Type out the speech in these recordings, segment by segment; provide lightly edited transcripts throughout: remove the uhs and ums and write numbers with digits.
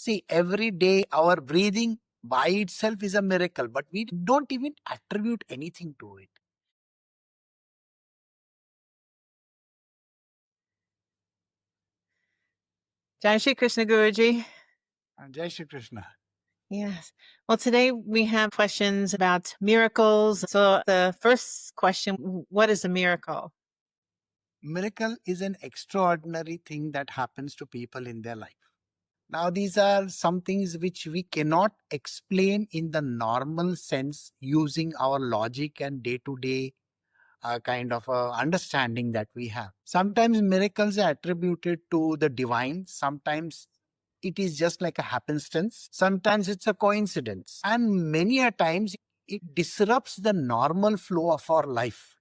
See, every day our breathing by itself is a miracle, but we don't even attribute anything to it. Jai Shri Krishna Guruji. Jai Shri Krishna. Yes. Well, today we have questions about miracles. So the first question, what is a miracle? Miracle is an extraordinary thing that happens to people in their life. Now, these are some things which we cannot explain in the normal sense using our logic and day-to-day kind of understanding that we have. Sometimes miracles are attributed to the divine. Sometimes it is just like a happenstance. Sometimes it's a coincidence. And many a times it disrupts the normal flow of our life.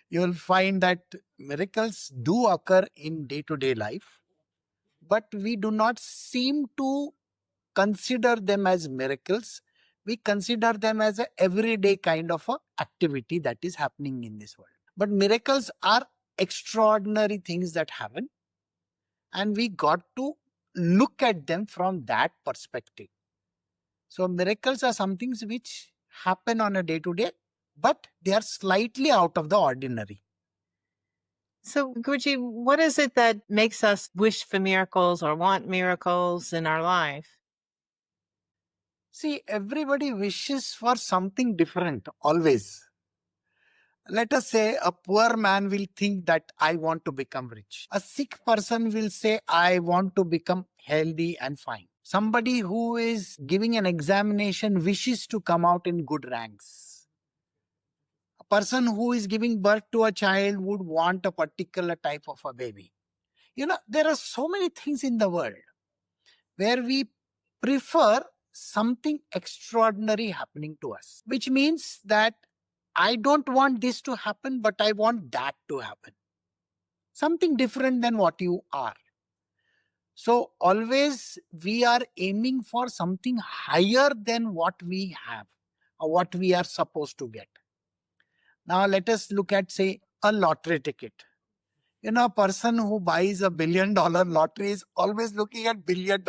You'll find that miracles do occur in day-to-day life, but we do not seem to consider them as miracles. We consider them as a everyday kind of a activity that is happening in this world. But miracles are extraordinary things that happen, and we got to look at them from that perspective. So miracles are some things which happen on a day-to-day, but they are slightly out of the ordinary. So, Guruji, what is it that makes us wish for miracles or want miracles in our life? See, everybody wishes for something different, always. Let us say a poor man will think that I want to become rich. A sick person will say, I want to become healthy and fine. Somebody who is giving an examination wishes to come out in good ranks. A person who is giving birth to a child would want a particular type of a baby. There are so many things in the world where we prefer something extraordinary happening to us, which means that I don't want this to happen, but I want that to happen. Something different than what you are. So always we are aiming for something higher than what we have or what we are supposed to get. Now let us look at, say, a lottery ticket. A person who buys $1 billion lottery is always looking at $1 billion.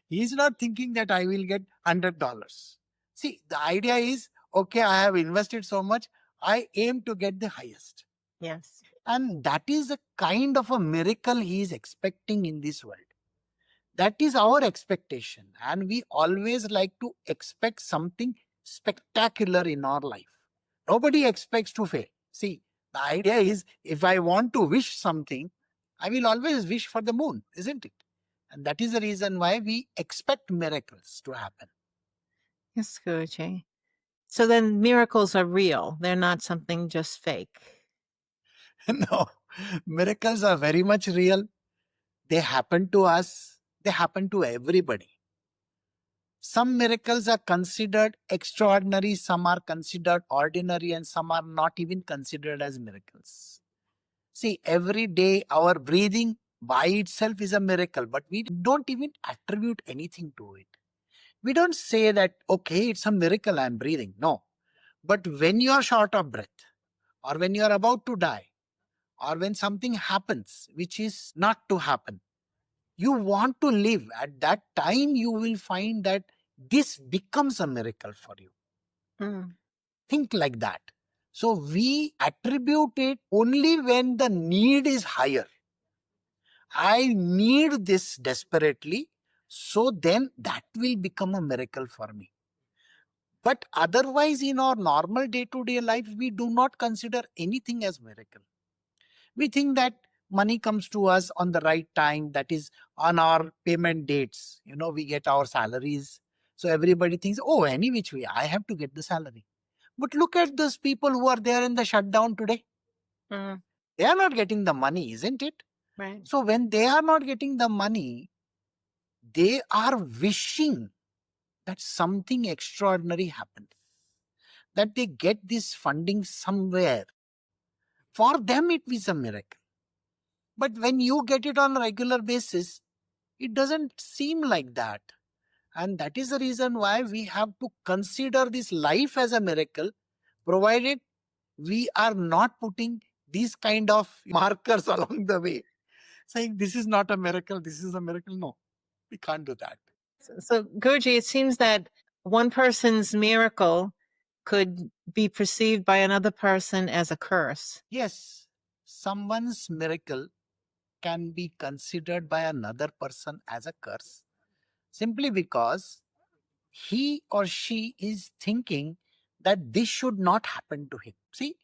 He is not thinking that I will get $100. See, the idea is, okay, I have invested so much, I aim to get the highest. Yes. And that is a kind of a miracle he is expecting in this world. That is our expectation. And we always like to expect something spectacular in our life. Nobody expects to fail. See, the idea is, if I want to wish something, I will always wish for the moon, isn't it? And that is the reason why we expect miracles to happen. Yes, Guruji. So then miracles are real. They're not something just fake. No, miracles are very much real. They happen to us. They happen to everybody. Some miracles are considered extraordinary, some are considered ordinary, and some are not even considered as miracles. See, every day our breathing by itself is a miracle, but we don't even attribute anything to it. We don't say that, okay, it's a miracle I'm breathing. No. But when you are short of breath, or when you are about to die, or when something happens which is not to happen, you want to live. At that time, you will find that this becomes a miracle for you. Think like that. So we attribute it only when the need is higher. I need this desperately, so then that will become a miracle for me. But otherwise, in our normal day-to-day life, we do not consider anything as miracle. We think that money comes to us on the right time, that is on our payment dates. We get our salaries. So everybody thinks, oh, any which way, I have to get the salary. But look at those people who are there in the shutdown today. They are not getting the money, isn't it? Right. So when they are not getting the money, they are wishing that something extraordinary happens, that they get this funding somewhere. For them, it is a miracle. But when you get it on a regular basis, it doesn't seem like that. And that is the reason why we have to consider this life as a miracle, provided we are not putting these kind of markers along the way, saying this is not a miracle, this is a miracle. No. We can't do that. So, Guruji, it seems that one person's miracle could be perceived by another person as a curse. Yes, someone's miracle can be considered by another person as a curse simply because he or she is thinking that this should not happen to him. See,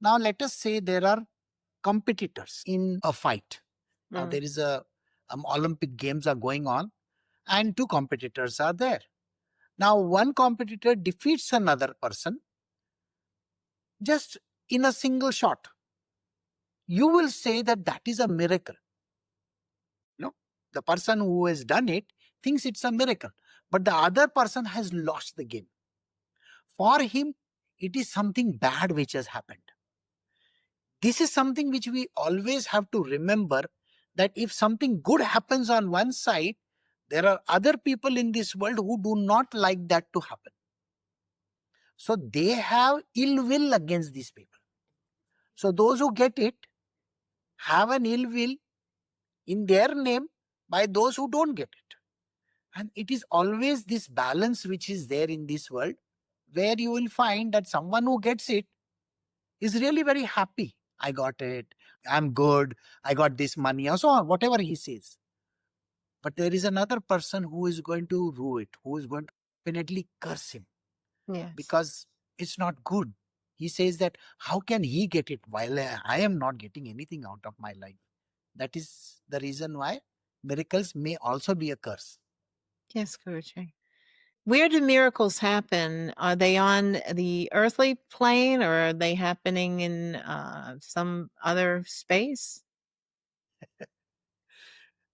now let us say there are competitors in a fight. Now there is a Olympic games are going on and two competitors are there. Now one competitor defeats another person just in a single shot. You will say that that is a miracle. No, the person who has done it thinks it's a miracle, but the other person has lost the game. For him, it is something bad which has happened. This is something which we always have to remember, that if something good happens on one side, there are other people in this world who do not like that to happen. So they have ill will against these people. So those who get it have an ill will in their name by those who don't get it. And it is always this balance which is there in this world, where you will find that someone who gets it is really very happy. I got it. I'm good. I got this money, or so on, whatever he says. But there is another person who is going to rue it, who is going to definitely curse him. Yes. Because it's not good. He says that how can he get it while I am not getting anything out of my life? That is the reason why miracles may also be a curse. Yes, Guruji. Where do miracles happen? Are they on the earthly plane, or are they happening in some other space?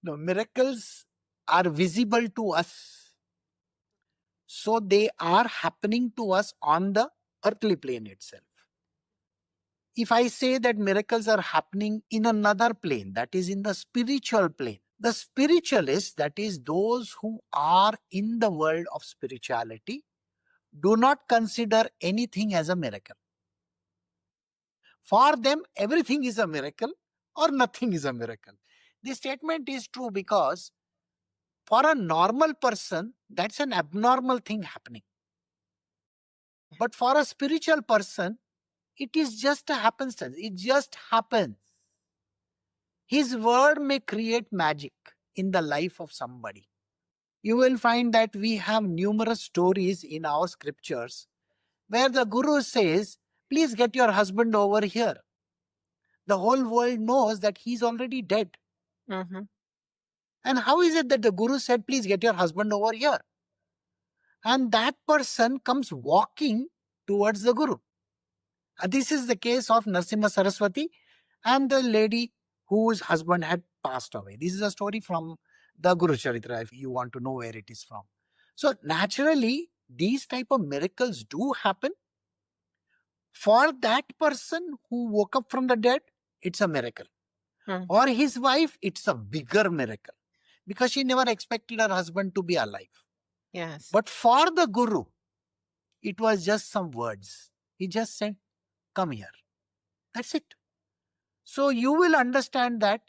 No, miracles are visible to us. So they are happening to us on the earthly plane itself. If I say that miracles are happening in another plane, that is in the spiritual plane, the spiritualists, that is those who are in the world of spirituality, do not consider anything as a miracle. For them, everything is a miracle or nothing is a miracle. This statement is true because for a normal person, that's an abnormal thing happening. But for a spiritual person, it is just a happenstance. It just happens. His word may create magic in the life of somebody. You will find that we have numerous stories in our scriptures where the Guru says, please get your husband over here. The whole world knows that he's already dead. Mm-hmm. And how is it that the Guru said, please get your husband over here? And that person comes walking towards the Guru. And this is the case of Narasimha Saraswati and the lady whose husband had passed away. This is a story from the Guru Charitra, if you want to know where it is from. So naturally, these type of miracles do happen. For that person who woke up from the dead, it's a miracle. For his wife, it's a bigger miracle because she never expected her husband to be alive. Yes. But for the Guru, it was just some words. He just said, come here. That's it. So you will understand that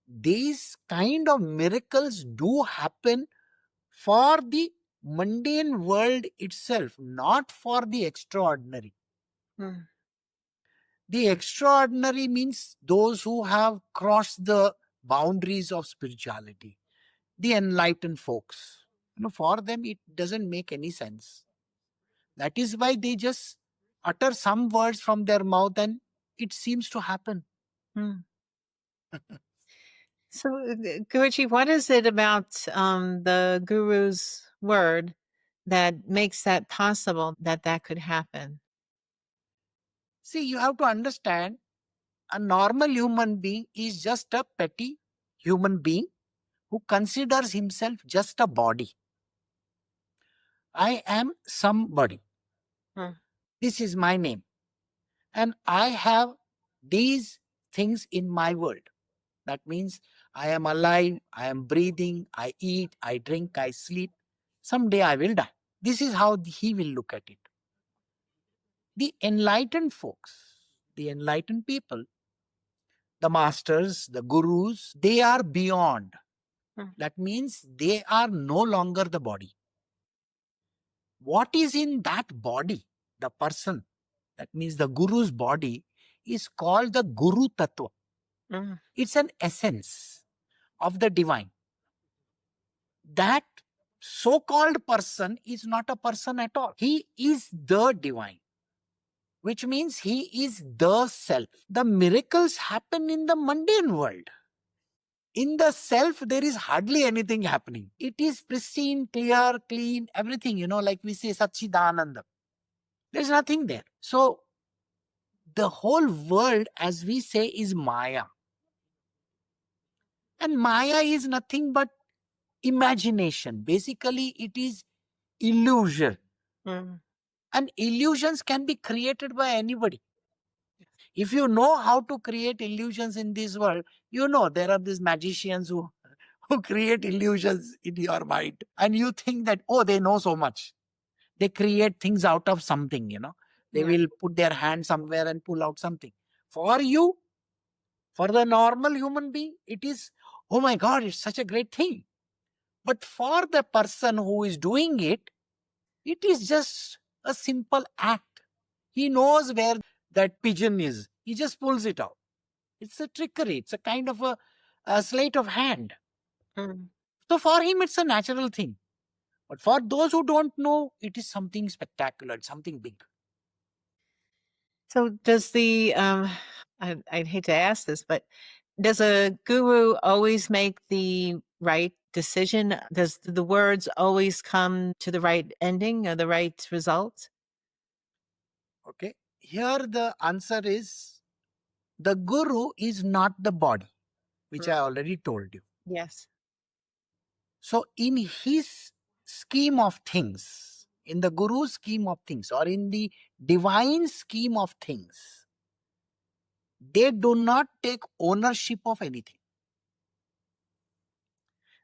these kind of miracles do happen for the mundane world itself, not for the extraordinary. Mm. The extraordinary means those who have crossed the boundaries of spirituality, the enlightened folks. For them, it doesn't make any sense. That is why they just utter some words from their mouth and it seems to happen. Mm. So, Guruji, what is it about the Guru's word that makes that possible, that that could happen? See, you have to understand, a normal human being is just a petty human being who considers himself just a body. I am somebody. Mm. This is my name. And I have these things in my world. That means I am alive, I am breathing, I eat, I drink, I sleep. Someday I will die. This is how he will look at it. The enlightened folks, the enlightened people, the masters, the gurus, they are beyond. That means they are no longer the body. What is in that body, the person, that means the Guru's body, is called the Guru Tattva. It's an essence of the divine. That so-called person is not a person at all. He is the divine, which means he is the self. The miracles happen in the mundane world. In the self, there is hardly anything happening. It is pristine, clear, clean, everything, like we say Satchidananda. There's nothing there. So, the whole world, as we say, is Maya. And Maya is nothing but imagination. Basically, it is illusion. And illusions can be created by anybody. If you know how to create illusions in this world, there are these magicians who create illusions in your mind. And you think that, oh, they know so much. They create things out of something, They will put their hand somewhere and pull out something. For you, for the normal human being, it is, oh my God, it's such a great thing. But for the person who is doing it, it is just a simple act. He knows where that pigeon is. He just pulls it out. It's a trickery. It's a kind of a sleight of hand. So for him, it's a natural thing. But for those who don't know, it is something spectacular, something big. So does I'd hate to ask this, but does a guru always make the right decision? Does the words always come to the right ending or the right result? Okay. Here the answer is, the guru is not the body, which I already told you. Yes. So in his scheme of things, in the guru's scheme of things, or in the divine scheme of things, they do not take ownership of anything.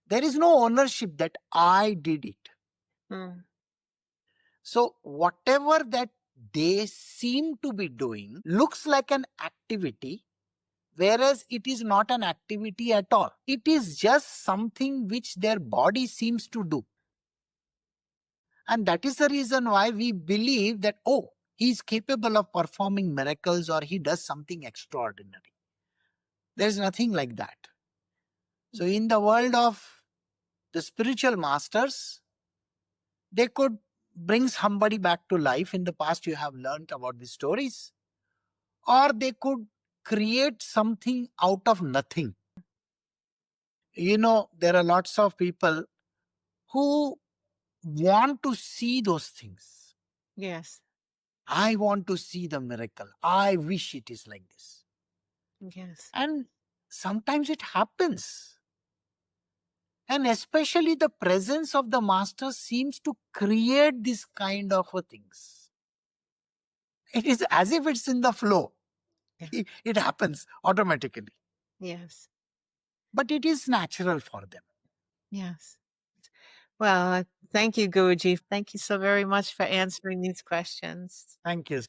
There is no ownership that I did it. So whatever that they seem to be doing looks like an activity, whereas it is not an activity at all. It is just something which their body seems to do. And that is the reason why we believe that, oh, he is capable of performing miracles or he does something extraordinary. There is nothing like that. So in the world of the spiritual masters, they could bring somebody back to life. In the past, you have learned about these stories. Or they could create something out of nothing. There are lots of people who want to see those things. Yes. I want to see the miracle. I wish it is like this. Yes. And sometimes it happens. And especially the presence of the master seems to create this kind of things. It is as if it's in the flow. Yeah. It happens automatically. Yes. But it is natural for them. Yes. Well, thank you, Guruji. Thank you so very much for answering these questions. Thank you.